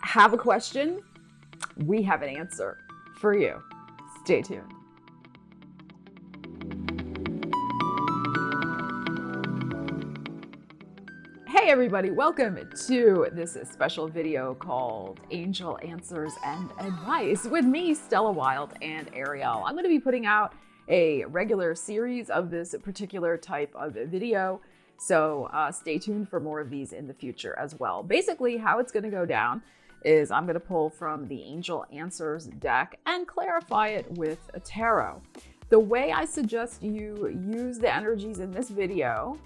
Have a question? We have an answer for you. Stay tuned. Hey everybody, welcome to this special video called Angel Answers and Advice with me, Stella Wilde and Ariel. I'm going to be putting out a regular series of this particular type of video, so stay tuned for more of these in the future as well. Basically, how it's going to go down is I'm going to pull from the Angel Answers deck and clarify it with a tarot. The way I suggest you use the energies in this video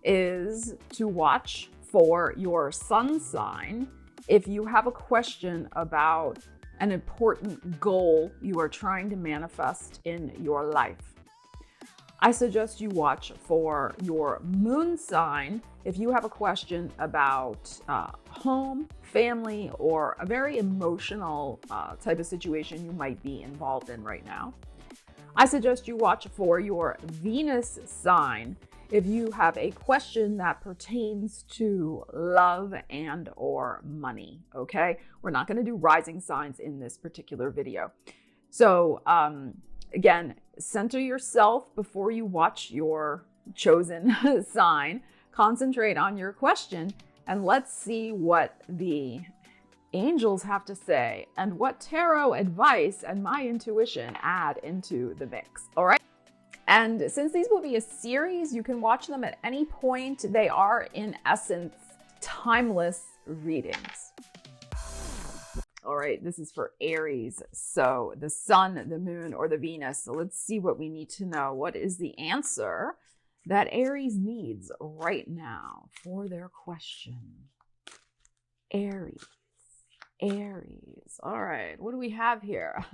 is to watch for your sun sign if you have a question about an important goal you are trying to manifest in your life. I suggest you watch for your moon sign if you have a question about home, family, or a very emotional type of situation you might be involved in right now. I suggest you watch for your Venus sign if you have a question that pertains to love and or money, okay? We're not going to do rising signs in this particular video. So again, center yourself before you watch your chosen sign. Concentrate on your question and let's see what the angels have to say and what tarot advice and my intuition add into the mix, all right? And since these will be a series, you can watch them at any point. They are, in essence, timeless readings. All right, this is for Aries. So the sun, the moon, or the Venus. So let's see what we need to know. What is the answer that Aries needs right now for their question? Aries. All right, what do we have here?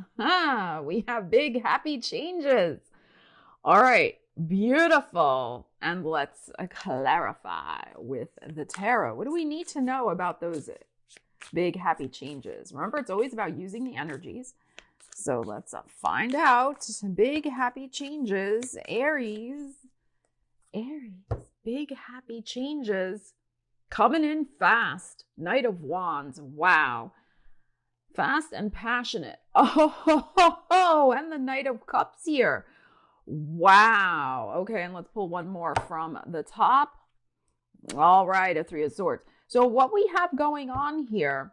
We have big happy changes. All right, beautiful. And let's clarify with the tarot. What do we need to know about those big happy changes? Remember, it's always about using the energies. So let's find out. Big happy changes. Aries, big happy changes. Coming in fast. Knight of Wands. Wow. Fast and passionate. Oh, and the Knight of Cups here. Wow. Okay, and let's pull one more from the top. All right, a Three of Swords. So what we have going on here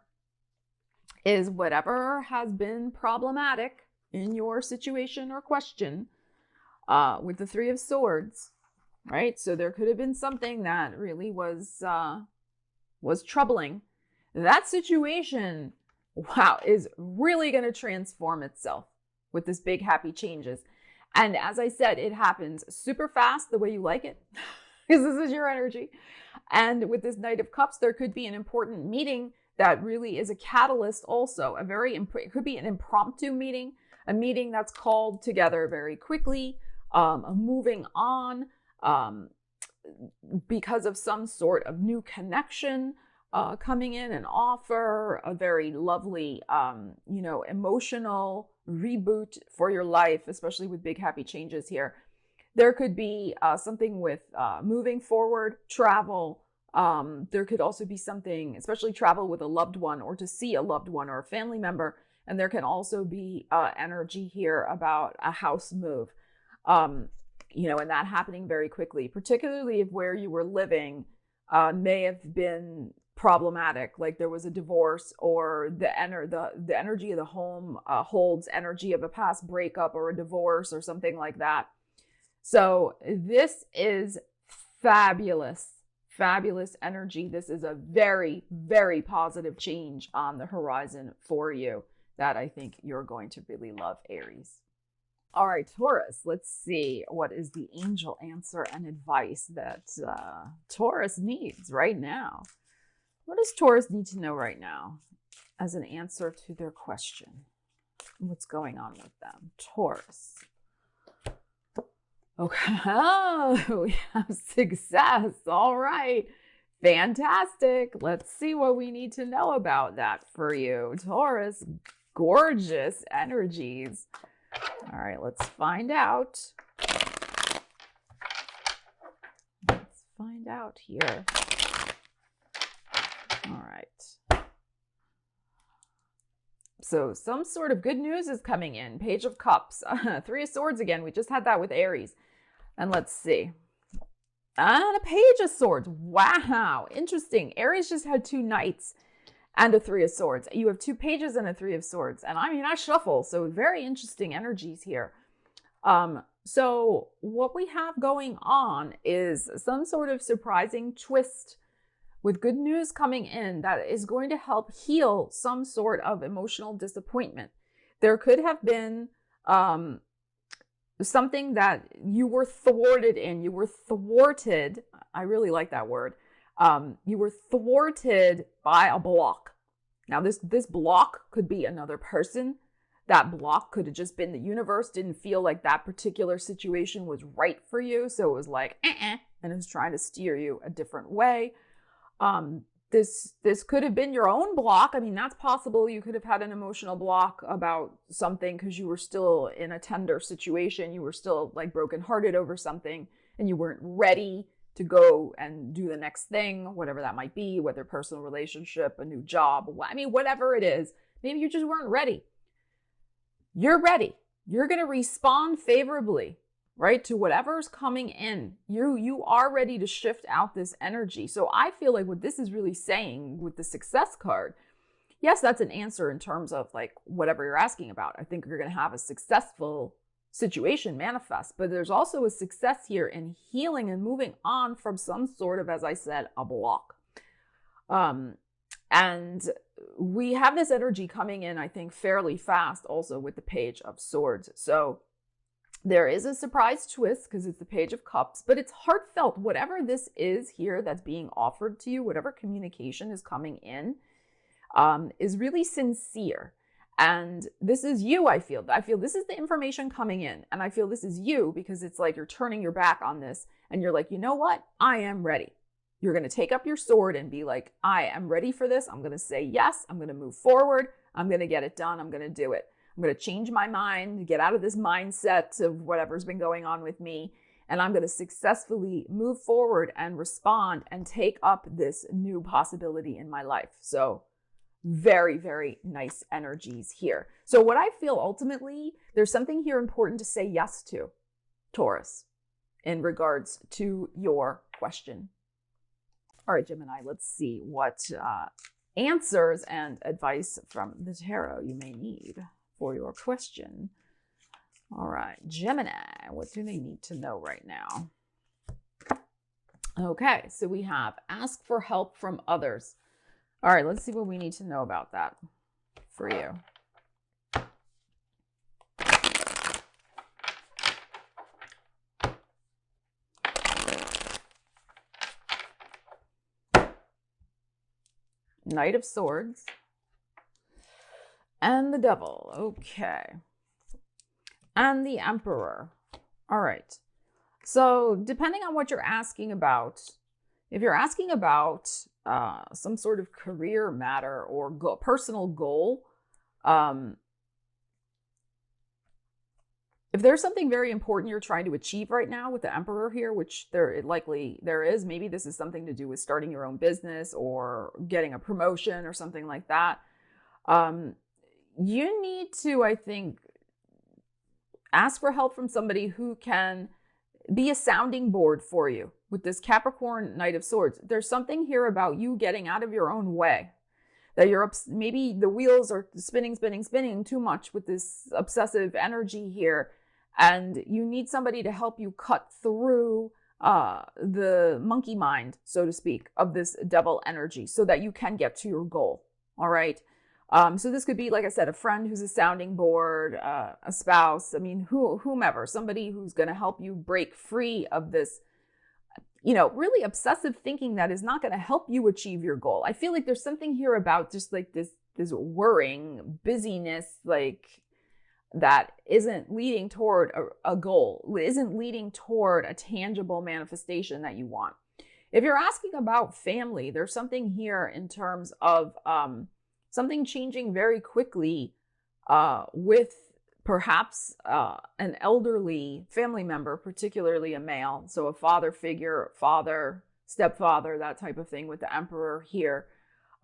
is whatever has been problematic in your situation or question with the Three of Swords, right? So there could have been something that really was troubling. That situation, wow, is really going to transform itself with this big happy changes. And as I said, it happens super fast the way you like it, because this is your energy. And with this Knight of Cups, there could be an important meeting that really is a catalyst also. It could be an impromptu meeting, a meeting that's called together very quickly, moving on because of some sort of new connection coming in, an offer, a very lovely, emotional reboot for your life, especially with big happy changes here. There could be something with moving forward, travel. There could also be something, especially travel with a loved one or to see a loved one or a family member. And there can also be energy here about a house move, and that happening very quickly, particularly if where you were living may have been problematic, like there was a divorce, or the energy of the home holds energy of a past breakup or a divorce or something like that. So this is fabulous energy. This is a very, very positive change on the horizon for you that I think you're going to really love, Aries. All right, Taurus, let's see what is the angel answer and advice that Taurus needs right now. What does Taurus need to know right now as an answer to their question? What's going on with them? Taurus. Okay, we have success. All right, fantastic. Let's see what we need to know about that for you. Taurus, gorgeous energies. All right, let's find out. Let's find out here. All right. So some sort of good news is coming in. Page of Cups, Three of Swords again. We just had that with Aries. And let's see. And a Page of Swords. Wow, interesting. Aries just had 2 Knights and a Three of Swords. You have 2 Pages and a Three of Swords. And I mean, I shuffle, so very interesting energies here. So what we have going on is some sort of surprising twist with good news coming in that is going to help heal some sort of emotional disappointment. There could have been something that you were thwarted in. You were thwarted. I really like that word. You were thwarted by a block. Now, this block could be another person. That block could have just been the universe didn't feel like that particular situation was right for you. So it was like, and it was trying to steer you a different way. This could have been your own block. I mean, that's possible. You could have had an emotional block about something because you were still in a tender situation. You were still like brokenhearted over something and you weren't ready to go and do the next thing, whatever that might be, whether personal relationship, a new job. I mean, whatever it is, maybe you just weren't ready. You're ready. You're going to respond favorably, right, to whatever's coming in. You are ready to shift out this energy. So I feel like what this is really saying with the Success card, yes, that's an answer in terms of like whatever you're asking about. I think you're going to have a successful situation manifest, but there's also a success here in healing and moving on from some sort of, as I said, a block. And we have this energy coming in, I think, fairly fast also with the Page of Swords. So there is a surprise twist because it's the Page of Cups, but it's heartfelt. Whatever this is here that's being offered to you, whatever communication is coming in, is really sincere. And this is you, I feel. I feel this is the information coming in. And I feel this is you because it's like you're turning your back on this and you're like, you know what? I am ready. You're going to take up your sword and be like, I am ready for this. I'm going to say yes. I'm going to move forward. I'm going to get it done. I'm going to do it. I'm going to change my mind, get out of this mindset of whatever's been going on with me. And I'm going to successfully move forward and respond and take up this new possibility in my life. So very, very nice energies here. So what I feel ultimately, there's something here important to say yes to, Taurus, in regards to your question. All right, Gemini, let's see what answers and advice from the tarot you may need for your question. All right, Gemini, what do they need to know right now? Okay, so we have ask for help from others. All right, let's see what we need to know about that for you. Knight of Swords and the Devil. Okay. And the Emperor. All right. So depending on what you're asking about, if you're asking about some sort of career matter or personal goal, if there's something very important you're trying to achieve right now with the Emperor here, which there is, maybe this is something to do with starting your own business or getting a promotion or something like that. You need to, I think, ask for help from somebody who can be a sounding board for you with this Capricorn Knight of Swords. There's something here about you getting out of your own way, that you're maybe the wheels are spinning too much with this obsessive energy here. And you need somebody to help you cut through the monkey mind, so to speak, of this devil energy so that you can get to your goal. All right. So this could be, like I said, a friend who's a sounding board, a spouse. I mean, whomever, somebody who's going to help you break free of this, really obsessive thinking that is not going to help you achieve your goal. I feel like there's something here about just like this worrying, busyness, like that isn't leading toward a goal, isn't leading toward a tangible manifestation that you want. If you're asking about family, there's something here in terms of something changing very quickly with perhaps an elderly family member, particularly a male. So a father figure, father, stepfather, that type of thing with the Emperor here.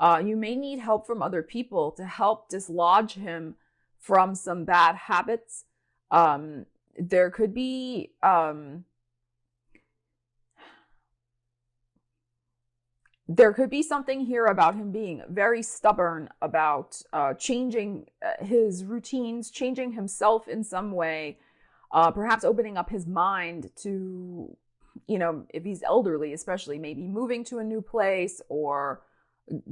You may need help from other people to help dislodge him from some bad habits. There could be something here about him being very stubborn about changing his routines, changing himself in some way, perhaps opening up his mind to, if he's elderly, especially maybe moving to a new place or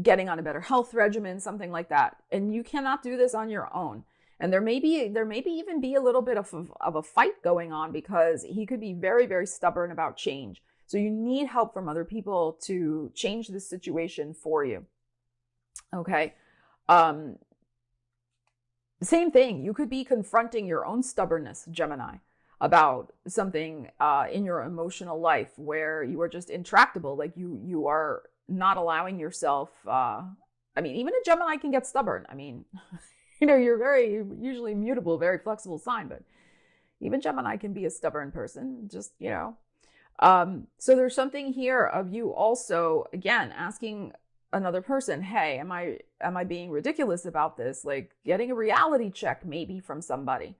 getting on a better health regimen, something like that. And you cannot do this on your own. And there may even be a little bit of a fight going on because he could be very, very stubborn about change. So you need help from other people to change this situation for you. Okay. Same thing. You could be confronting your own stubbornness, Gemini, about something in your emotional life where you are just intractable. Like you are not allowing yourself. Even a Gemini can get stubborn. You're very usually mutable, very flexible sign, but even Gemini can be a stubborn person. Just, so there's something here of you also, again, asking another person, hey, am I being ridiculous about this? Like getting a reality check maybe from somebody.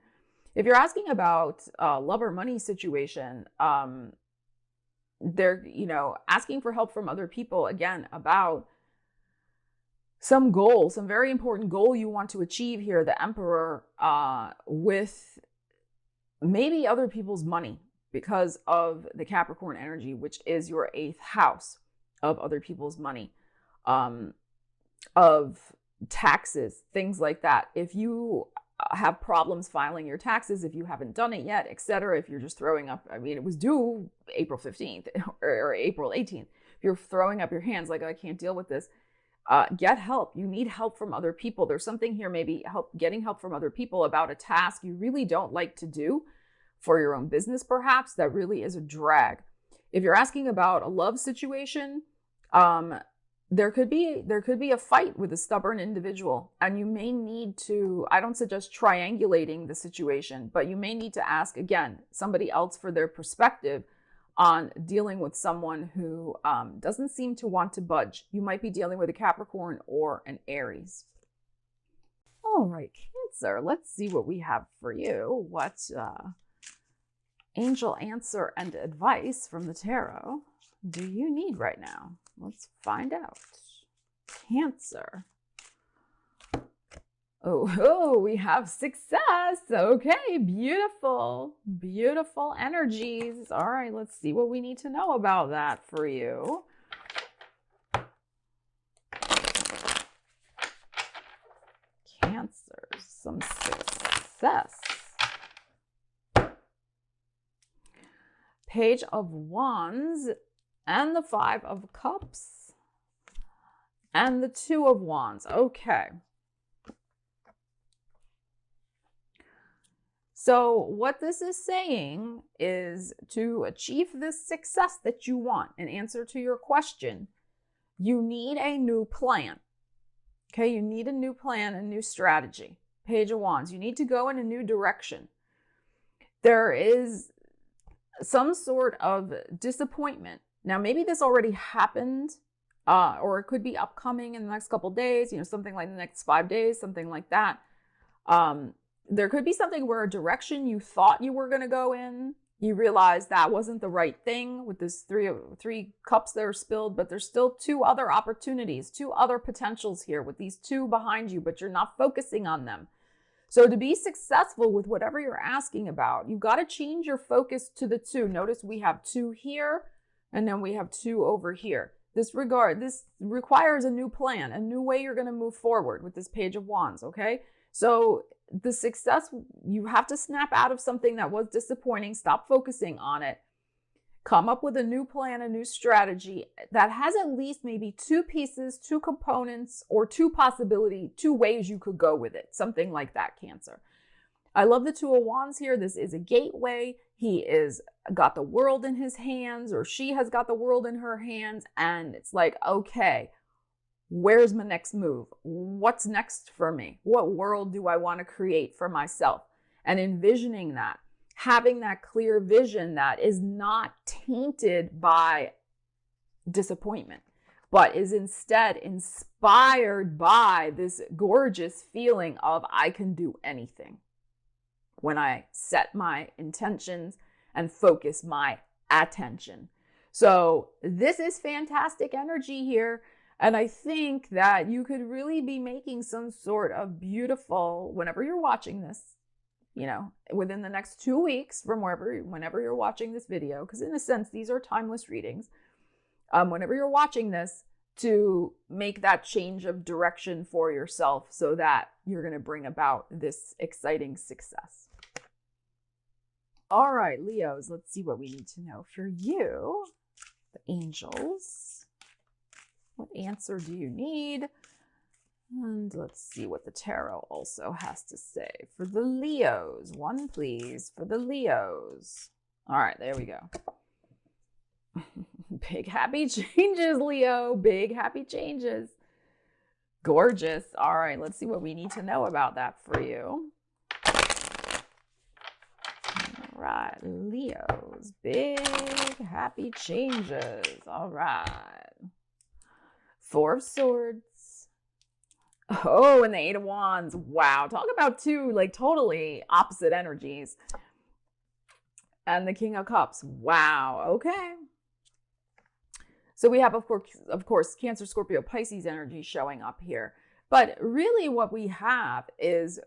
If you're asking about love or money situation, they're, asking for help from other people, again, about some goal, some very important goal you want to achieve here, the Emperor, with maybe other people's money because of the Capricorn energy, which is your 8th house of other people's money, of taxes, things like that. If you have problems filing your taxes, if you haven't done it yet, etc., if you're just throwing up, it was due April 15th or April 18th. If you're throwing up your hands like, I can't deal with this, get help. You need help from other people. There's something here, maybe getting help from other people about a task you really don't like to do for your own business, perhaps, that really is a drag. If you're asking about a love situation, there could be a fight with a stubborn individual, and you may need to, I don't suggest triangulating the situation, but you may need to ask, again, somebody else for their perspective on dealing with someone who doesn't seem to want to budge. You might be dealing with a Capricorn or an Aries. All right, Cancer, let's see what we have for you. What angel answer and advice from the tarot do you need right now? Let's find out. Cancer. Oh, we have success. Okay, beautiful, beautiful energies. All right, let's see what we need to know about that for you. Cancer, some success. Page of Wands and the 5 of Cups and the 2 of Wands. Okay. So what this is saying is to achieve this success that you want, in answer to your question, you need a new plan. Okay, you need a new plan, a new strategy. Page of Wands, you need to go in a new direction. There is some sort of disappointment. Now, maybe this already happened, or it could be upcoming in the next couple of days, something like the next 5 days, something like that. There could be something where a direction you thought you were going to go in, you realize that wasn't the right thing with this three cups that are spilled, but there's still 2 other opportunities, 2 other potentials here with these 2 behind you, but you're not focusing on them. So to be successful with whatever you're asking about, you've got to change your focus to the 2. Notice we have 2 here, and then we have 2 over here. This requires a new plan, a new way you're going to move forward with this Page of Wands, okay? So the success, you have to snap out of something that was disappointing, stop focusing on it, come up with a new plan, a new strategy that has at least maybe 2 pieces, 2 components, or 2 possibility, 2 ways you could go with it. Something like that, Cancer. I love the 2 of Wands here. This is a gateway. He is got the world in his hands, or she has got the world in her hands. And it's like, okay, where's my next move? What's next for me? What world do I want to create for myself? And envisioning that, having that clear vision that is not tainted by disappointment, but is instead inspired by this gorgeous feeling of I can do anything when I set my intentions and focus my attention. So this is fantastic energy here. And I think that you could really be making some sort of beautiful, whenever you're watching this, within the next 2 weeks from whenever you're watching this video, because in a sense, these are timeless readings. Whenever you're watching this, to make that change of direction for yourself so that you're going to bring about this exciting success. All right, Leos, let's see what we need to know for you. The angels. What answer do you need? And let's see what the tarot also has to say for the Leos. One, please, for the Leos. All right, there we go. Big happy changes, Leo. Big happy changes. Gorgeous. All right, let's see what we need to know about that for you. All right, Leos. Big happy changes. All right. Four of Swords. Oh, and the Eight of Wands. Wow. Talk about two totally opposite energies. And the King of Cups. Wow. Okay. So we have, of course, Cancer, Scorpio, Pisces energy showing up here. But really what we have is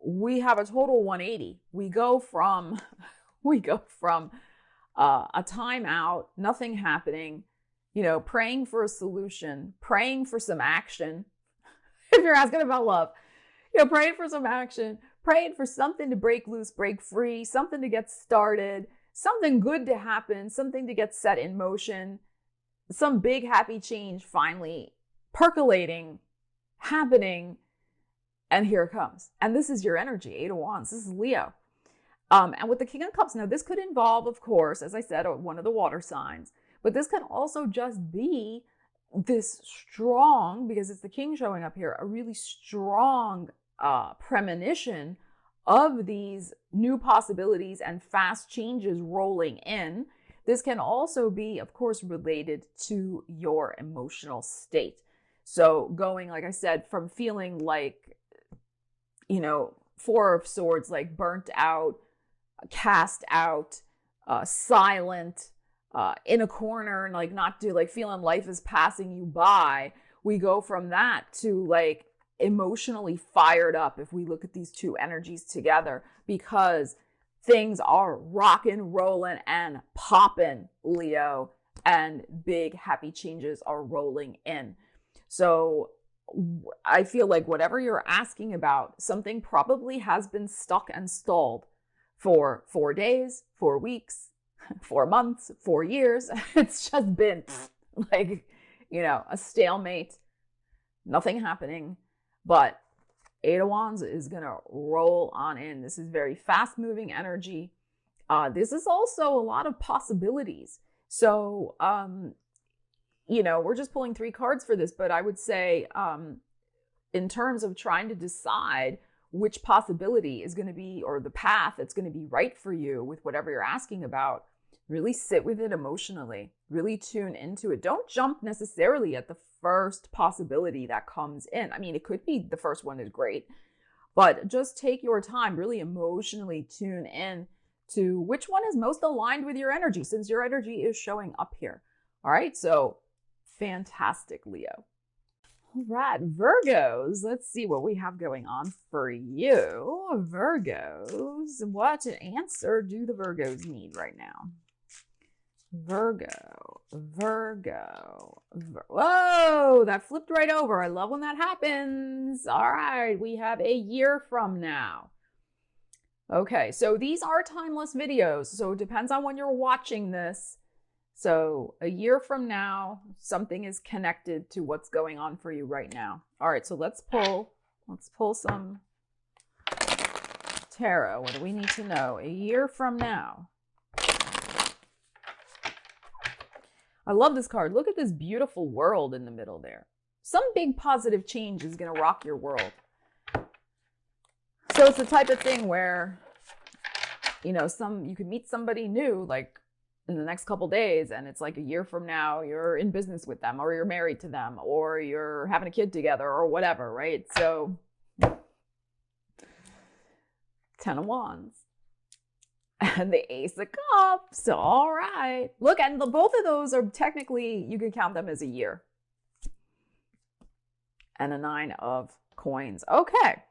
we have a total 180. We go from a timeout, nothing happening, praying for a solution, praying for some action. If you're asking about love, praying for some action, praying for something to break loose, break free, something to get started, something good to happen, something to get set in motion, some big happy change finally percolating, happening, and here it comes. And this is your energy, Eight of Wands. This is Leo. And with the King of Cups, now this could involve, of course, as I said, one of the water signs. But this can also just be this strong, because it's the king showing up here, a really strong premonition of these new possibilities and fast changes rolling in. This can also be, of course, related to your emotional state. So going, like I said, from feeling like, Four of Swords, like burnt out, cast out, silent, in a corner, and feeling life is passing you by. We go from that to emotionally fired up if we look at these two energies together, because things are rocking, rolling, and popping, Leo, and big happy changes are rolling in. So I feel like whatever you're asking about, something probably has been stuck and stalled for 4 days, 4 weeks, 4 months, 4 years. It's just been a stalemate, nothing happening. But Eight of Wands is going to roll on in. This is very fast moving energy. This is also a lot of possibilities. So, we're just pulling 3 cards for this, but I would say, in terms of trying to decide which possibility is going to be, or the path that's going to be right for you with whatever you're asking about, really sit with it emotionally, really tune into it. Don't jump necessarily at the first possibility that comes in. I mean, it could be the first one is great, but just take your time, really emotionally tune in to which one is most aligned with your energy, since your energy is showing up here. All right, so fantastic, Leo. All right, Virgos, let's see what we have going on for you. Virgos, what answer do the Virgos need right now? Virgo. Whoa, that flipped right over. I love when that happens. All right, we have a year from now. Okay, so these are timeless videos, so it depends on when you're watching this. So a year from now, something is connected to what's going on for you right now. All right, so let's pull some tarot. What do we need to know? A year from now. I love this card. Look at this beautiful world in the middle there. Some big positive change is going to rock your world. So it's the type of thing where, you could meet somebody new, in the next couple days, and it's like a year from now, you're in business with them, or you're married to them, or you're having a kid together, or whatever, right? So 10 of Wands and the Ace of Cups. All right. Look, and both of those are technically, you could count them as a year. And a 9 of Coins. Okay.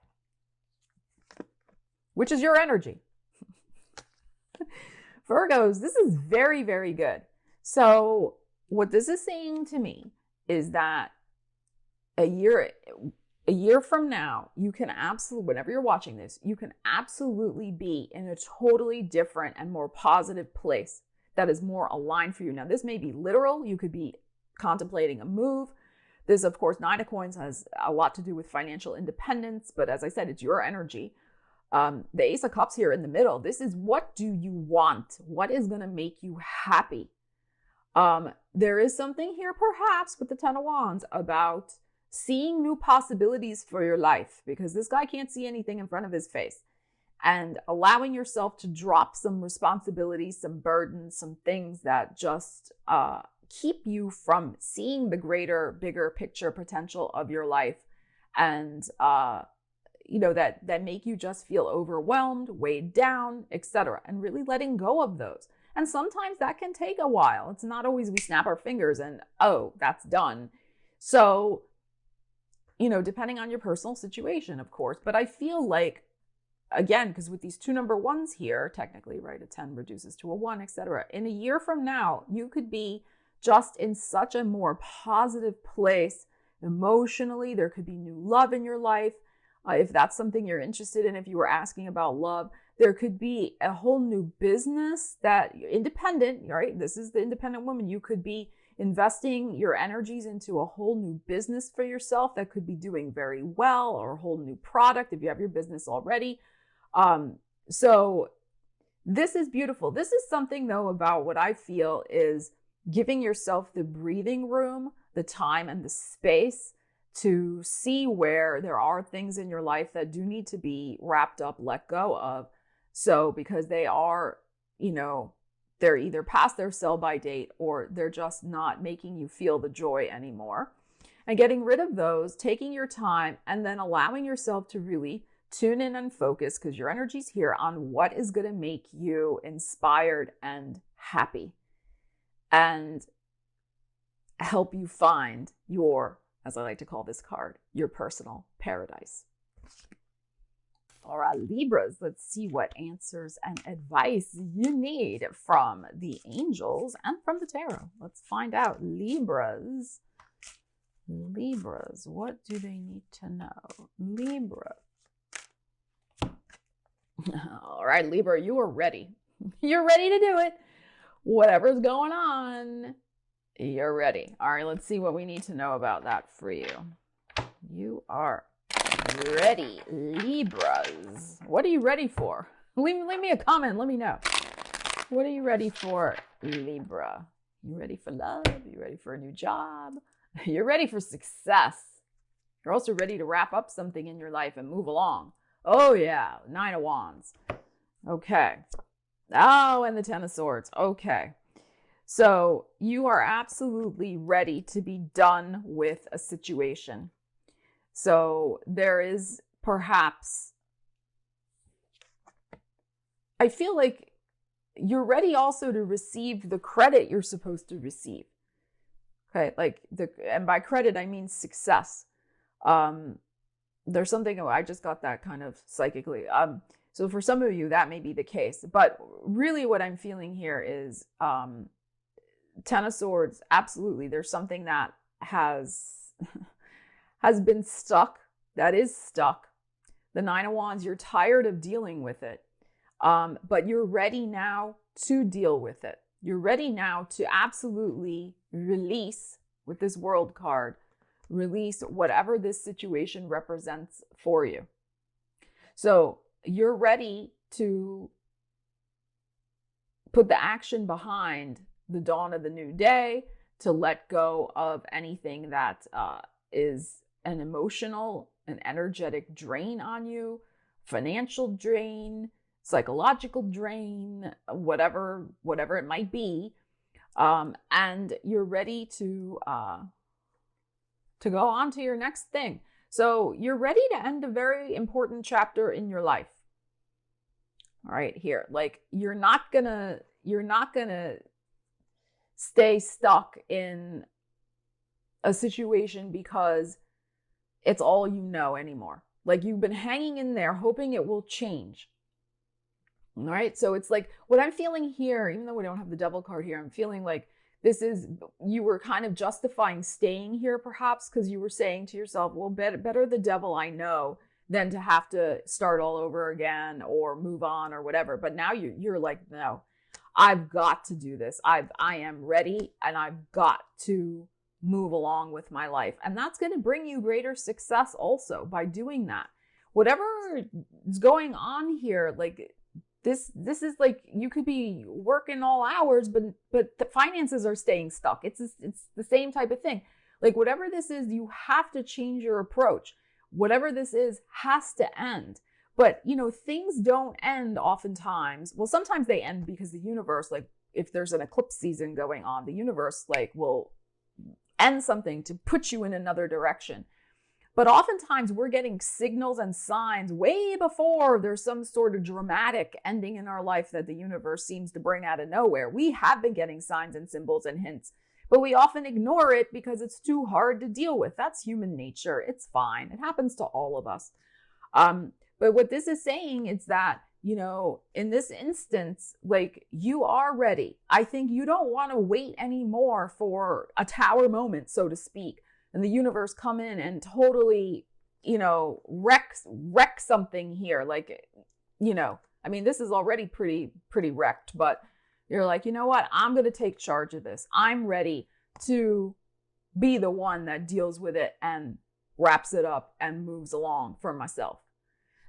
Which is your energy. Virgos, this is very, very good. So what this is saying to me is that a year from now, you can absolutely, whenever you're watching this, you can absolutely be in a totally different and more positive place that is more aligned for you. Now, this may be literal. You could be contemplating a move. This, of course, 9 of Coins has a lot to do with financial independence, but as I said, it's your energy. The Ace of Cups here in the middle, this is, what do you want? What is going to make you happy? There is something here perhaps with the 10 of Wands about seeing new possibilities for your life, because this guy can't see anything in front of his face, and allowing yourself to drop some responsibilities, some burdens, some things that just keep you from seeing the greater, bigger picture potential of your life, and that make you just feel overwhelmed, weighed down, etc., and really letting go of those. And sometimes that can take a while. It's not always we snap our fingers and, oh, that's done. So, depending on your personal situation, of course, but I feel like, again, because with these 2 number 1s here, technically, right, a 10 reduces to a 1, etc. In a year from now, you could be just in such a more positive place emotionally. There could be new love in your life. If that's something you're interested in, if you were asking about love, there could be a whole new business that independent, right? This is the independent woman. You could be investing your energies into a whole new business for yourself that could be doing very well, or a whole new product if you have your business already. So this is beautiful. This is something, though, about what I feel is giving yourself the breathing room, the time and the space to see where there are things in your life that do need to be wrapped up, let go of. So because they are, they're either past their sell-by date, or they're just not making you feel the joy anymore. And getting rid of those, taking your time, and then allowing yourself to really tune in and focus, because your energy's here, on what is going to make you inspired and happy, and help you find your, as I like to call this card, your personal paradise. All right, Libras, let's see what answers and advice you need from the angels and from the tarot. Let's find out. Libras, what do they need to know? Libra. All right, Libra, you are ready. You're ready to do it. Whatever's going on, you're ready. All right, let's see what we need to know about that for you. You are ready, Libras. What are you ready for? Leave me a comment. Let me know. What are you ready for, Libra? You ready for love? You ready for a new job? You're ready for success. You're also ready to wrap up something in your life and move along. Oh, yeah. 9 of Wands. Okay. Oh, and the 10 of Swords. Okay. So you are absolutely ready to be done with a situation. So there is perhaps, I feel like you're ready also to receive the credit you're supposed to receive. Okay, and by credit, I mean success. There's something, I just got that kind of psychically. So for some of you, that may be the case. But really what I'm feeling here is 10 of Swords, absolutely. There's something that has been stuck, that is stuck. The 9 of Wands, you're tired of dealing with it, but you're ready now to deal with it. You're ready now to absolutely release, with this World card, release whatever this situation represents for you. So you're ready to put the action behind the dawn of the new day, to let go of anything that is an emotional, an energetic drain on you, financial drain, psychological drain, whatever it might be. And you're ready to go on to your next thing. So you're ready to end a very important chapter in your life. All right, here, like you're not gonna stay stuck in a situation because it's all you know anymore. Like you've been hanging in there hoping it will change. All right, so it's like what I'm feeling here, even though we don't have the Devil card here, I'm feeling like this is, you were kind of justifying staying here perhaps because you were saying to yourself, well, better the devil I know than to have to start all over again or move on or whatever. But now you're like, no, I've got to do this. I am ready and I've got to move along with my life. And that's going to bring you greater success also by doing that. Whatever is going on here, like this is like, you could be working all hours, but the finances are staying stuck. It's the same type of thing. Like whatever this is, you have to change your approach. Whatever this is has to end. But, you know, things don't end oftentimes. Well, sometimes they end because the universe, like if there's an eclipse season going on, the universe like will end something to put you in another direction. But oftentimes we're getting signals and signs way before there's some sort of dramatic ending in our life that the universe seems to bring out of nowhere. We have been getting signs and symbols and hints, but we often ignore it because it's too hard to deal with. That's human nature. It's fine. It happens to all of us. But what this is saying is that, you know, in this instance, like you are ready. I think you don't want to wait anymore for a tower moment, so to speak, and the universe come in and totally, you know, wreck something here. Like, you know, I mean, this is already pretty wrecked, but you're like, you know what? I'm going to take charge of this. I'm ready to be the one that deals with it and wraps it up and moves along for myself.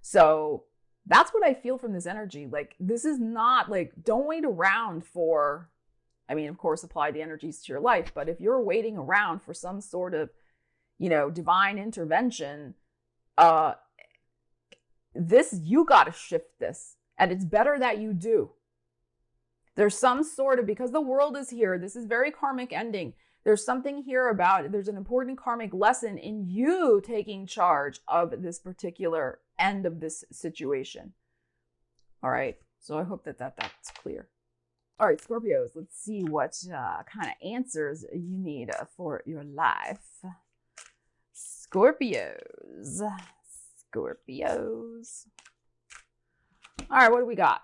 So that's what I feel from this energy. Like, this is not like, don't wait around for, I mean, of course, apply the energies to your life, but if you're waiting around for some sort of, you know, divine intervention, you got to shift this, and it's better that you do. There's some sort of, because the world is here, this is very karmic ending. There's something here about, there's an important karmic lesson in you taking charge of this particular end of this situation. All right. So I hope that's clear. All right, Scorpios, let's see what kind of answers you need for your life. Scorpios. All right, what do we got?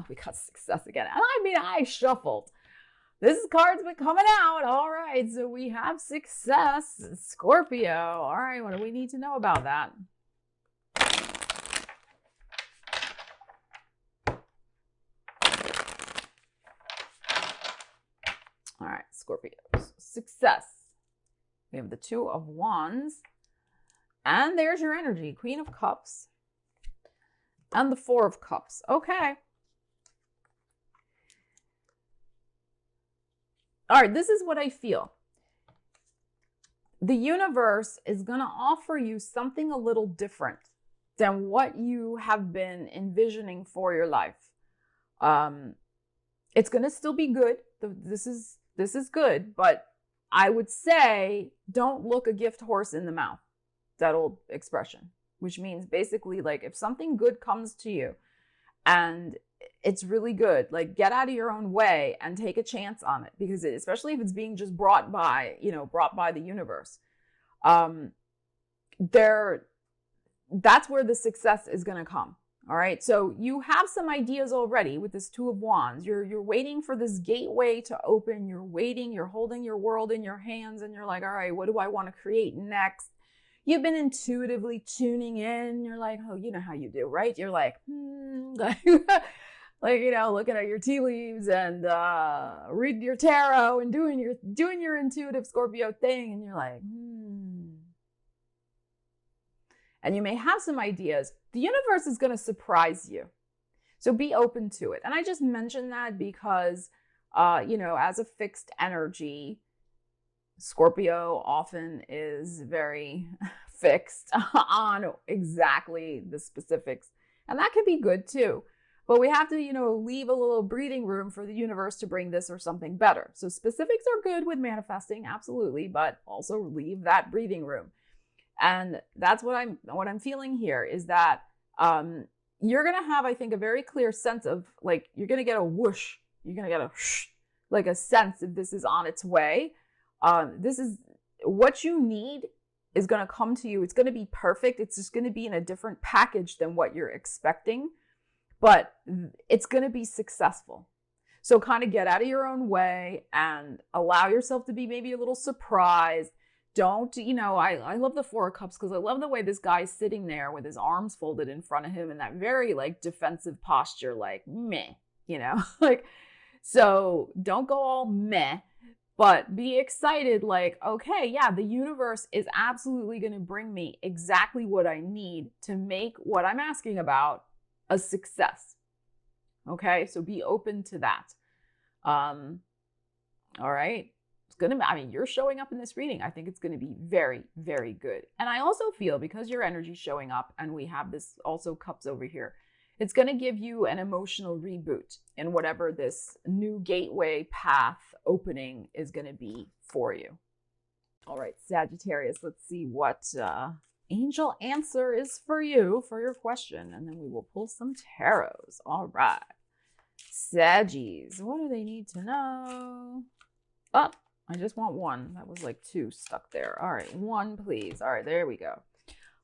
We got success again. And I mean, I shuffled. This card's been coming out. All right, so we have success, Scorpio. All right, what do we need to know about that? All right, Scorpios, success. We have the Two of Wands, and there's your energy, Queen of Cups, and the Four of Cups. Okay. All right, this is what I feel. The universe is going to offer you something a little different than what you have been envisioning for your life. It's going to still be good. This is good, but I would say don't look a gift horse in the mouth. That old expression, which means basically like if something good comes to you and it's really good, like get out of your own way and take a chance on it, because especially if it's being just brought by the universe, that's where the success is going to come. All right. So you have some ideas already with this Two of Wands. You're waiting for this gateway to open. You're waiting, you're holding your world in your hands, and you're like, all right, what do I want to create next? You've been intuitively tuning in. You're like, oh, you know how you do, right? You're like, like, you know, looking at your tea leaves and reading your tarot and doing your intuitive Scorpio thing. And you're like, And you may have some ideas. The universe is going to surprise you. So be open to it. And I just mentioned that because, as a fixed energy, Scorpio often is very fixed on exactly the specifics. And that can be good too. But we have to, leave a little breathing room for the universe to bring this or something better. So specifics are good with manifesting, absolutely, but also leave that breathing room. And that's what I'm feeling here is that you're going to have, I think, a very clear sense of like, you're going to get a whoosh, you're going to get a whoosh, like a sense that this is on its way. This is what you need is going to come to you. It's going to be perfect. It's just going to be in a different package than what you're expecting, but it's going to be successful. So kind of get out of your own way and allow yourself to be maybe a little surprised. Don't, I love the Four of Cups because I love the way this guy's sitting there with his arms folded in front of him in that very like defensive posture, like meh, like, so don't go all meh, but be excited like, okay, yeah, the universe is absolutely going to bring me exactly what I need to make what I'm asking about a success. Okay, so be open to that. All right. You're showing up in this reading. I think it's going to be very, very good. And I also feel because your energy's showing up and we have this also cups over here, it's going to give you an emotional reboot in whatever this new gateway path opening is going to be for you. All right, Sagittarius, let's see what angel answer is for you for your question. And then we will pull some tarots. All right. Saggies, what do they need to know? Oh, I just want one. That was like two stuck there. All right, one, please. All right, there we go.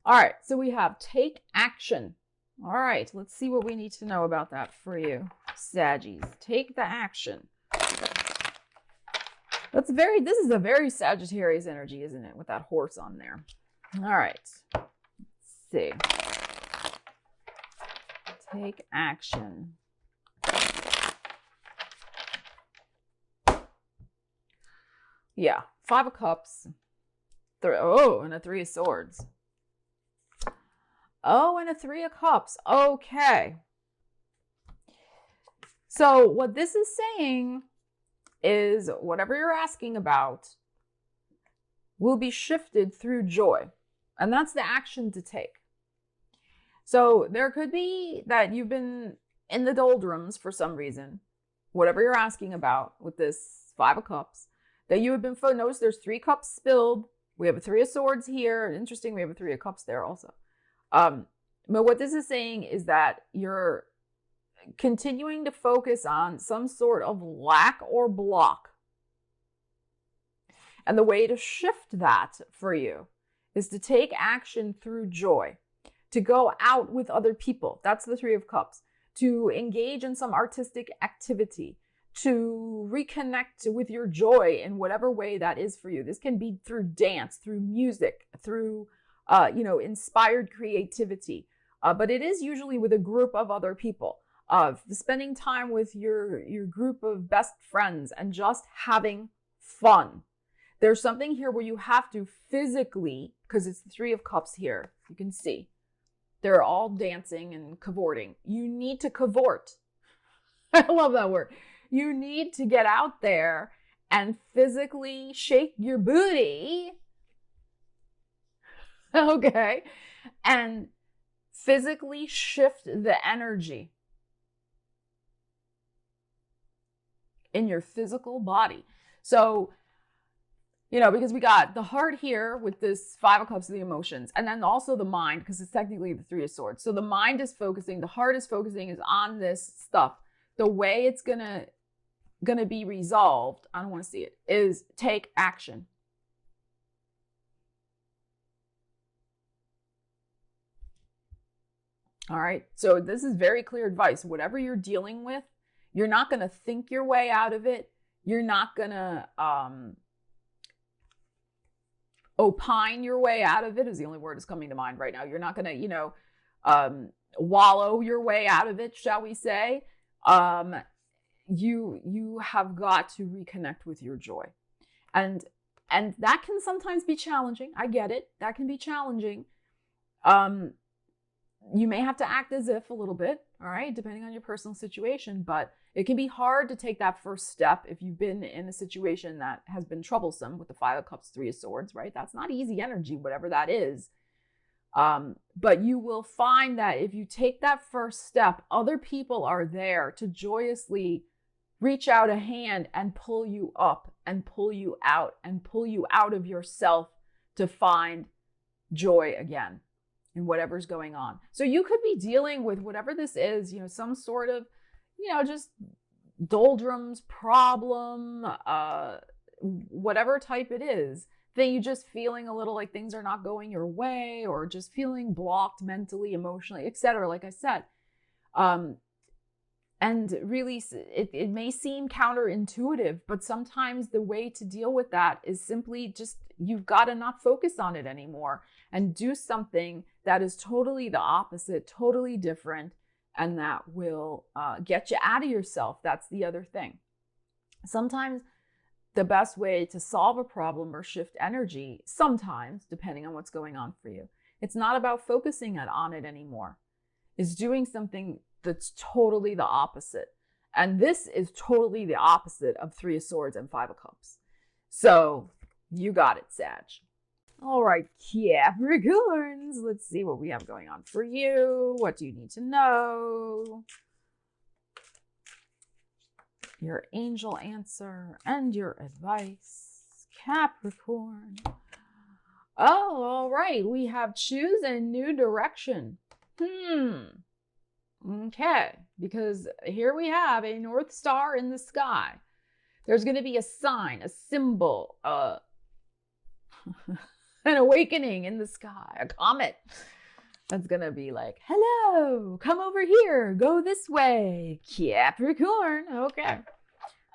All right, so we have take action. All right, let's see what we need to know about that for you, Saggies. Take the action. This is a very Sagittarius energy, isn't it? With that horse on there. All right, let's see. Take action. Yeah, Five of Cups. And a Three of Swords. Oh, and a Three of Cups. Okay. So what this is saying is whatever you're asking about will be shifted through joy. And that's the action to take. So there could be that you've been in the doldrums for some reason, whatever you're asking about with this Five of Cups, that you have been, notice there's 3 cups spilled. We have a Three of Swords here. Interesting, we have a Three of Cups there also. But what this is saying is that you're continuing to focus on some sort of lack or block. And the way to shift that for you is to take action through joy, to go out with other people. That's the Three of Cups. To engage in some artistic activity, to reconnect with your joy in whatever way that is for you. This can be through dance, through music, through, inspired creativity. But it is usually with a group of other people. Spending time with your group of best friends and just having fun. There's something here where you have to physically, because it's the Three of Cups here, you can see. They're all dancing and cavorting. You need to cavort. I love that word. You need to get out there and physically shake your booty. Okay. And physically shift the energy in your physical body. So, because we got the heart here with this Five of Cups of the emotions, and then also the mind, because it's technically the Three of Swords. So the mind is focusing, the heart is focusing is on this stuff. The way it's gonna be resolved, I don't want to see it, is take action. All right. So this is very clear advice. Whatever you're dealing with, you're not going to think your way out of it. You're not going to opine your way out of it, is the only word that's coming to mind right now. You're not going to, wallow your way out of it, shall we say. You have got to reconnect with your joy. And that can sometimes be challenging. I get it. That can be challenging. You may have to act as if a little bit, all right, depending on your personal situation, but it can be hard to take that first step if you've been in a situation that has been troublesome with the Five of Cups, Three of Swords, right? That's not easy energy, whatever that is. But you will find that if you take that first step, other people are there to joyously reach out a hand and pull you up and pull you out and pull you out of yourself to find joy again in whatever's going on. So you could be dealing with whatever this is, some sort of, just doldrums, problem, whatever type it is, that you just feeling a little like things are not going your way, or just feeling blocked mentally, emotionally, etc. Like I said. And really, it may seem counterintuitive, but sometimes the way to deal with that is simply just, you've got to not focus on it anymore and do something that is totally the opposite, totally different, and that will get you out of yourself. That's the other thing. Sometimes the best way to solve a problem or shift energy, sometimes, depending on what's going on for you, it's not about focusing on it anymore. It's doing something that's totally the opposite. And this is totally the opposite of Three of Swords and Five of Cups. So you got it, Sag. All right, Capricorns, let's see what we have going on for you. What do you need to know? Your angel answer and your advice, Capricorn. Oh, all right. We have choose a new direction. Okay, because here we have a North Star in the sky. There's going to be a sign, a symbol, an awakening in the sky, a comet that's going to be like, hello, come over here, go this way, Capricorn. Okay,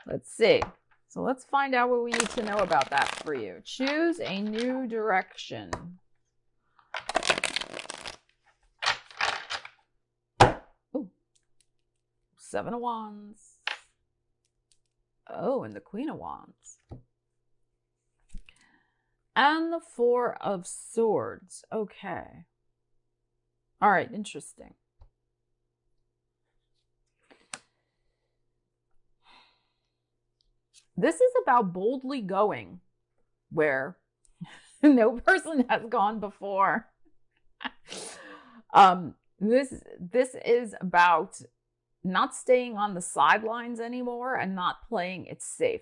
let's see. So let's find out what we need to know about that for you. Choose a new direction. Seven of Wands. Oh, and the Queen of Wands. And the Four of Swords. Okay. All right, interesting. This is about boldly going where no person has gone before. This is about not staying on the sidelines anymore and not playing it safe.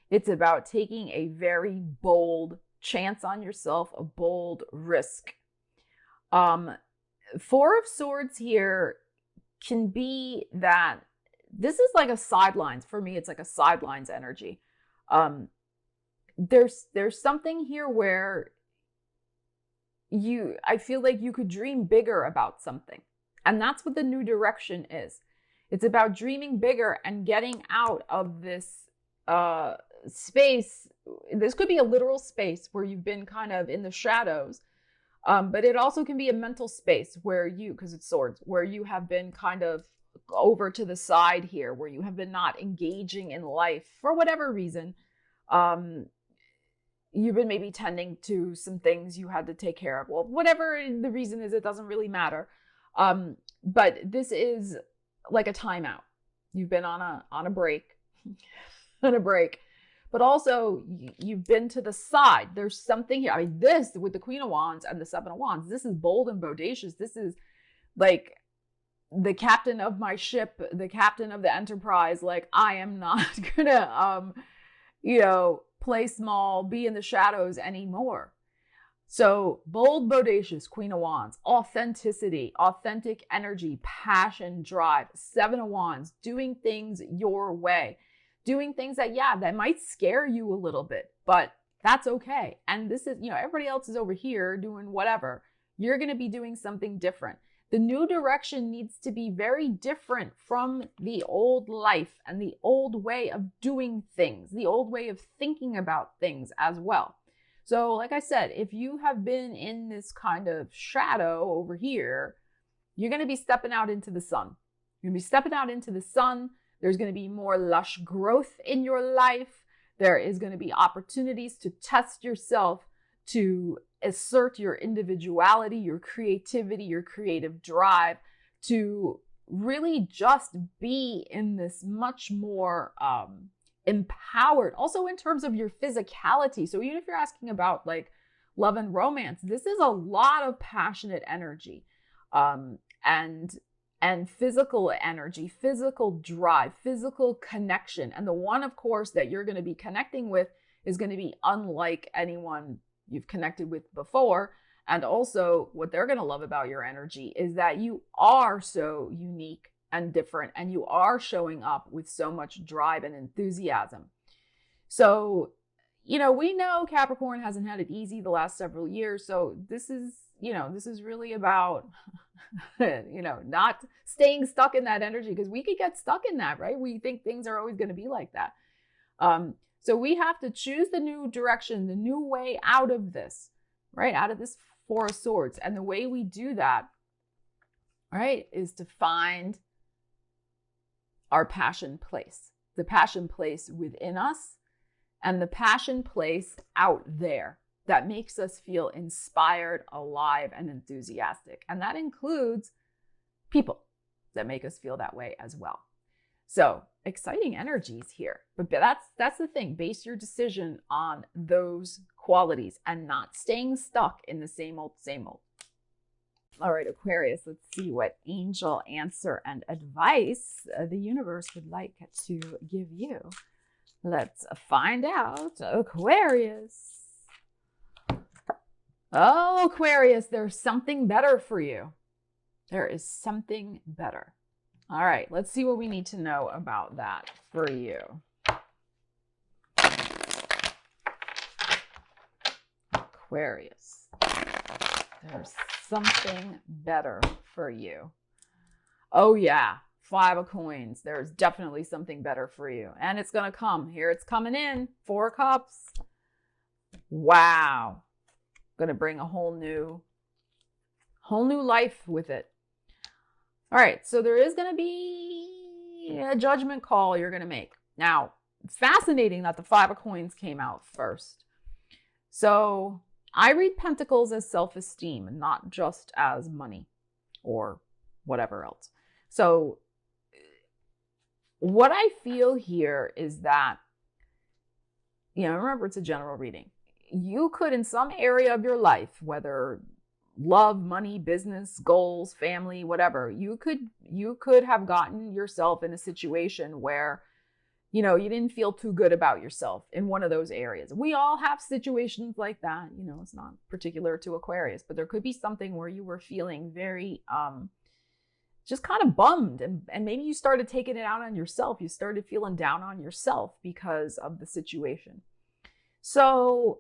It's about taking a very bold chance on yourself, a bold risk. Four of Swords here can be that this is like a sidelines. For me, it's like a sidelines energy. There's something here where I feel like you could dream bigger about something. And that's what the new direction is. It's about dreaming bigger and getting out of this space. This could be a literal space where you've been kind of in the shadows. But it also can be a mental space where because it's swords, where you have been kind of over to the side here, where you have been not engaging in life for whatever reason. You've been maybe tending to some things you had to take care of. Well, whatever the reason is, it doesn't really matter. But this is like a timeout. You've been on a break, but also you've been to the side. There's something here. I mean, this with the Queen of Wands and the Seven of Wands, this is bold and bodacious. This is like the captain of my ship, the captain of the Enterprise. Like, I am not gonna, play small, be in the shadows anymore. So bold, bodacious, Queen of Wands, authenticity, authentic energy, passion, drive, Seven of Wands, doing things your way, doing things that might scare you a little bit, but that's okay. And this is, everybody else is over here doing whatever. You're going to be doing something different. The new direction needs to be very different from the old life and the old way of doing things, the old way of thinking about things as well. So like I said, if you have been in this kind of shadow over here, you're going to be stepping out into the sun. You're going to be stepping out into the sun. There's going to be more lush growth in your life. There is going to be opportunities to test yourself, to assert your individuality, your creativity, your creative drive, to really just be in this much more empowered, also in terms of your physicality. So even if you're asking about like love and romance. This is a lot of passionate energy, and physical energy, physical drive, physical connection. And the one, of course, that you're going to be connecting with is going to be unlike anyone you've connected with before. And also what they're going to love about your energy is that you are so unique and different, and you are showing up with so much drive and enthusiasm. So, we know Capricorn hasn't had it easy the last several years. So this is really about, not staying stuck in that energy, because we could get stuck in that, right? We think things are always going to be like that. So we have to choose the new direction, the new way out of this, right? Out of this Four of Swords. And the way we do that, right, is to find our passion place, the passion place within us and the passion place out there that makes us feel inspired, alive, and enthusiastic. And that includes people that make us feel that way as well. So exciting energies here, but that's the thing. Base your decision on those qualities and not staying stuck in the same old, same old. All right, Aquarius, let's see what angel answer and advice the universe would like to give you. Let's find out, Aquarius. Oh, Aquarius, there's something better for you. There is something better. All right, let's see what we need to know about that for you. Aquarius, there's something better for you. Oh yeah, Five of Coins. There's definitely something better for you. And it's going to come. Here it's coming in. Four of Cups. Wow. Going to bring a whole new life with it. All right, so there is going to be a judgment call you're going to make. Now, fascinating that the Five of Coins came out first. So I read Pentacles as self-esteem and not just as money or whatever else. So what I feel here is that, remember, it's a general reading. You could, in some area of your life, whether love, money, business, goals, family, whatever, you could have gotten yourself in a situation where, you didn't feel too good about yourself in one of those areas. We all have situations like that. It's not particular to Aquarius, but there could be something where you were feeling very, just kind of bummed. And maybe you started taking it out on yourself. You started feeling down on yourself because of the situation. So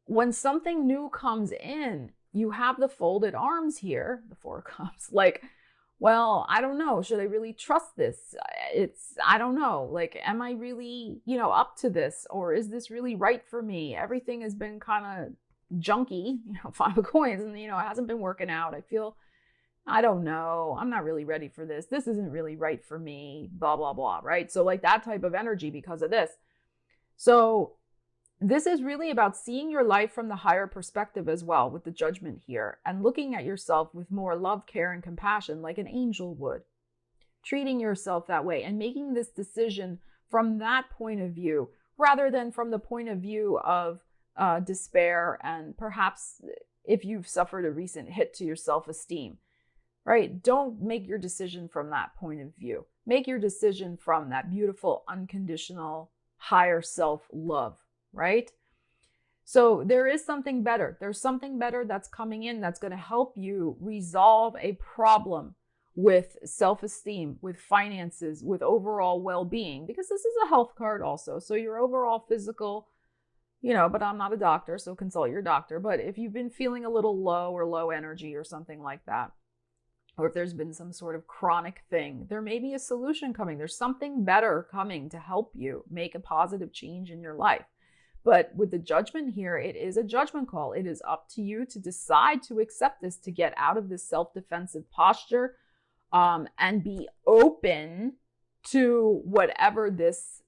when something new comes in, you have the folded arms here, the Four of Cups, like, well, I don't know. Should I really trust this? I don't know. Like, am I really, up to this? Or is this really right for me? Everything has been kind of junky, Five of Coins, and, it hasn't been working out. I don't know. I'm not really ready for this. This isn't really right for me, blah, blah, blah, right? So like that type of energy because of this. So this is really about seeing your life from the higher perspective as well, with the judgment here, and looking at yourself with more love, care, and compassion like an angel would. Treating yourself that way and making this decision from that point of view, rather than from the point of view of despair and perhaps if you've suffered a recent hit to your self-esteem, right? Don't make your decision from that point of view. Make your decision from that beautiful, unconditional, higher self-love. Right? So there is something better. There's something better that's coming in that's going to help you resolve a problem with self-esteem, with finances, with overall well-being, because this is a health card also. So your overall physical, but I'm not a doctor, so consult your doctor. But if you've been feeling a little low or low energy or something like that, or if there's been some sort of chronic thing, there may be a solution coming. There's something better coming to help you make a positive change in your life. But with the judgment here, it is a judgment call. It is up to you to decide to accept this, to get out of this self-defensive posture, and be open to whatever this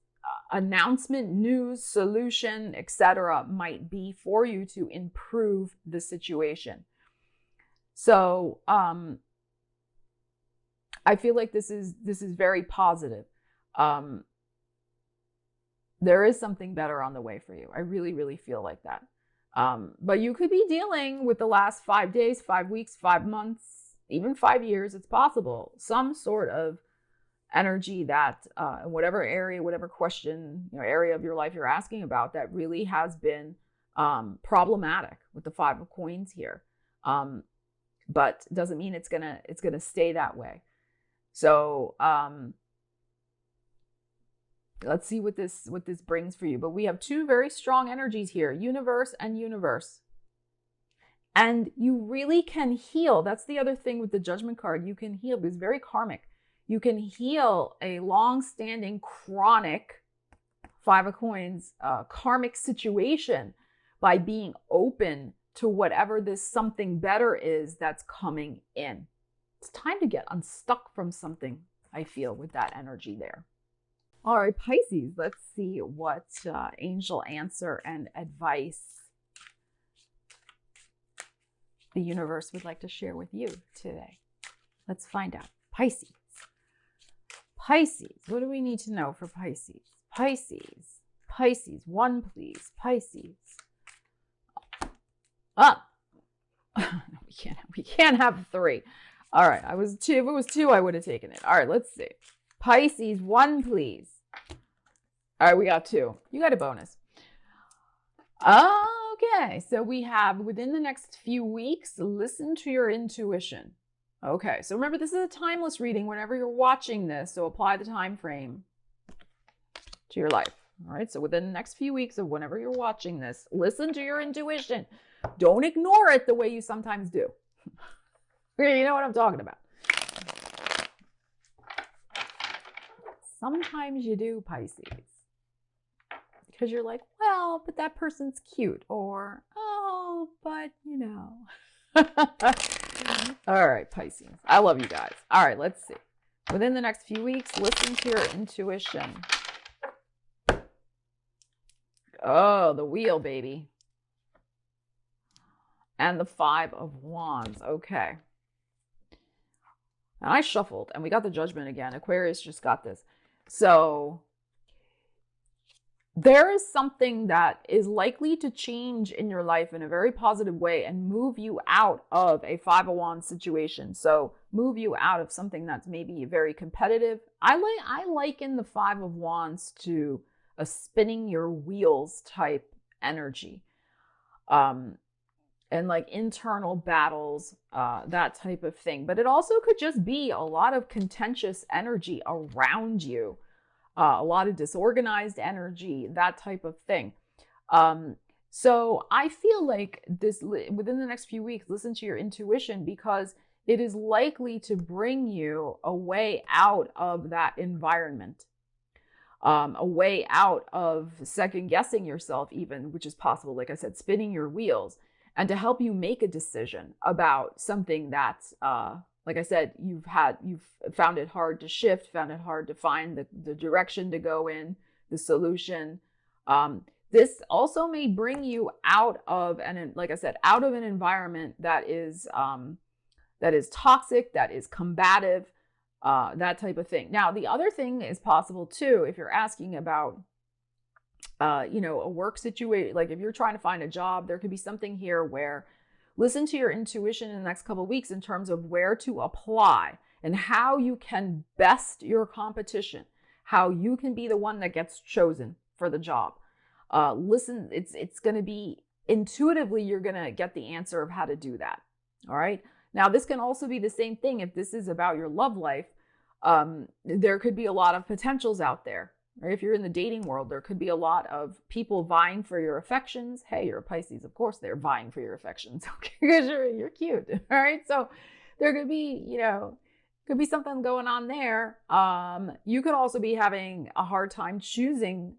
announcement, news, solution, etc. might be for you to improve the situation. So I feel like this is very positive. There is something better on the way for you. I really, really feel like that. But you could be dealing with the last 5 days, 5 weeks, 5 months, even 5 years. It's possible. Some sort of energy that in whatever area, whatever question, area of your life you're asking about, that really has been problematic with the 5 of coins here. But doesn't mean it's gonna stay that way. So let's see what this brings for you. But we have 2 very strong energies here, universe and universe. And you really can heal. That's the other thing with the Judgment card. You can heal. It's very karmic. You can heal a long-standing, chronic 5 of coins karmic situation by being open to whatever this something better is that's coming in. It's time to get unstuck from something, I feel, with that energy there. All right, Pisces, let's see what angel answer and advice the universe would like to share with you today. Let's find out. Pisces. Pisces, what do we need to know for Pisces? Pisces, 1 please, Pisces. We can't have 3. All right, if it was 2, I would have taken it. All right, let's see. Pisces, 1 please. All right, we got 2. You got a bonus. Okay, so we have within the next few weeks, listen to your intuition. Okay, so remember, this is a timeless reading whenever you're watching this, so apply the time frame to your life. All right, so within the next few weeks of whenever you're watching this, listen to your intuition. Don't ignore it the way you sometimes do. You know what I'm talking about. Sometimes you do, Pisces. Because you're like, well, but that person's cute. Or, oh, but All right, Pisces. I love you guys. All right, let's see. Within the next few weeks, listen to your intuition. Oh, the wheel, baby. And the 5 of Wands. Okay. And I shuffled, and we got the Judgment again. Aquarius just got this. So there is something that is likely to change in your life in a very positive way and move you out of a 5 of Wands situation. So move you out of something that's maybe very competitive. I liken the 5 of Wands to a spinning your wheels type energy. And like internal battles, that type of thing. But it also could just be a lot of contentious energy around you. A lot of disorganized energy, that type of thing. So I feel like this, within the next few weeks, listen to your intuition, because it is likely to bring you a way out of that environment, a way out of second guessing yourself even, which is possible, like I said, spinning your wheels, and to help you make a decision about something that's, like I said, you've found it hard to shift, found it hard to find the direction to go in, the solution. This also may bring you out of, like I said, out of an environment that is toxic, that is combative, that type of thing. Now, the other thing is possible too, if you're asking about, a work situation, like if you're trying to find a job, there could be something here where listen to your intuition in the next couple of weeks in terms of where to apply and how you can best your competition, how you can be the one that gets chosen for the job. Listen, it's going to be intuitively, you're going to get the answer of how to do that. All right. Now, this can also be the same thing if this is about your love life. There could be a lot of potentials out there. Right? If you're in the dating world, there could be a lot of people vying for your affections. Hey, you're a Pisces. Of course, they're vying for your affections because you're cute. All right. So there could be, could be something going on there. You could also be having a hard time choosing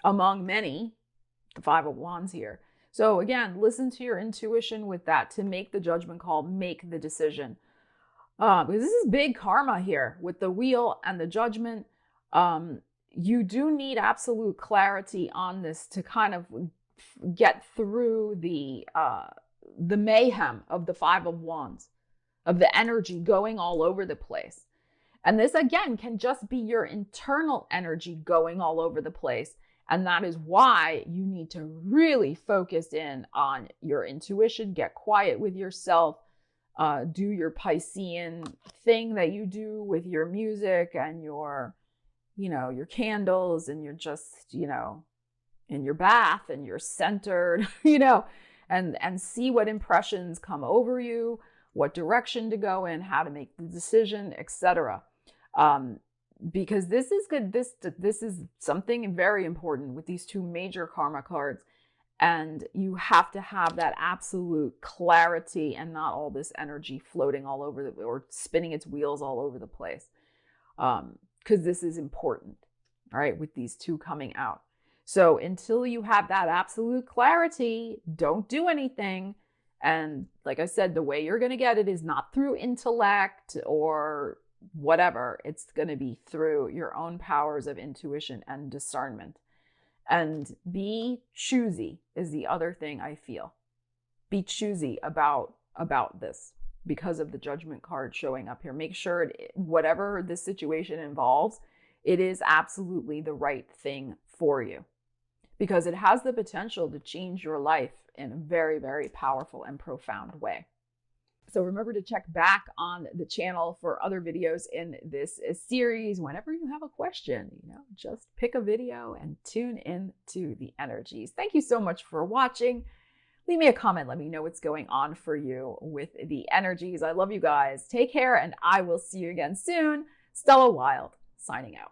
among many, the 5 of Wands here. So again, listen to your intuition with that to make the judgment call, make the decision. Because this is big karma here with the wheel and the judgment. You do need absolute clarity on this to kind of get through the mayhem of the 5 of Wands, of the energy going all over the place. And this again can just be your internal energy going all over the place. And that is why you need to really focus in on your intuition, get quiet with yourself, do your Piscean thing that you do with your music and your, your candles, and you're just, in your bath and you're centered, and see what impressions come over you, what direction to go in, how to make the decision, etc. Because this is good. This is something very important with these two major karma cards. And you have to have that absolute clarity and not all this energy floating all over or spinning its wheels all over the place. Because this is important, all right, with these two coming out. So until you have that absolute clarity, don't do anything. And like I said, the way you're going to get it is not through intellect or whatever. It's going to be through your own powers of intuition and discernment. And be choosy is the other thing I feel. Be choosy about this because of the Judgment card showing up here. Make sure whatever this situation involves, it is absolutely the right thing for you, because it has the potential to change your life in a very, very powerful and profound way. So remember to check back on the channel for other videos in this series. Whenever you have a question, just pick a video and tune in to the energies. Thank you so much for watching. Leave me a comment. Let me know what's going on for you with the energies. I love you guys. Take care, and I will see you again soon. Stella Wilde, signing out.